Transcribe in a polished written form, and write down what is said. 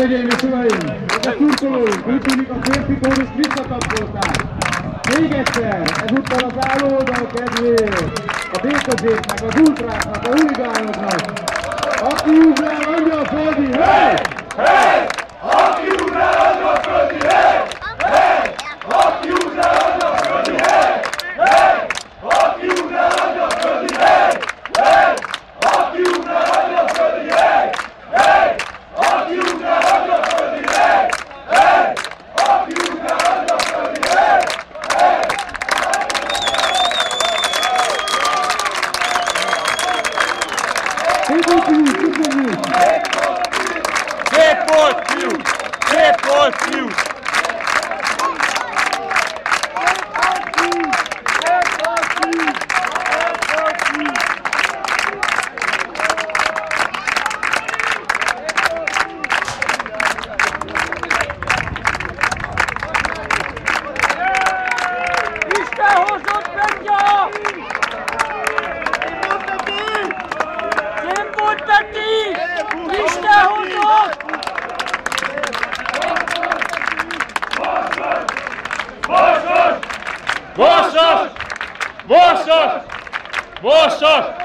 Hölgyeim és uraim, a szurkolóink, úgy tűnik a férfi kórust visszatapolták. Még egyszer, ezúttal az állóoldal kedvéért, a békazéknek, az ultráknak, a huligánoknak, aki ugrál, angyal földi, hey! Hey! Aki ugrál, angyal földi, hey! Hey! Aki ugrál, angyal földi, hey! Hey! Aki ugrál, angyal földi, hey! Hey! Aki ugrál, angyal földi, hey! Hey! Aki ugrál, angyal földi, hey! Hey! Aki ugrál, angyal földi, hey! Hey! Szép volt, fiú! Szép volt, fiú! Isten hozott Petya! Szép volt Peti! Isten hozott! Borsas! Borsas! Borsas!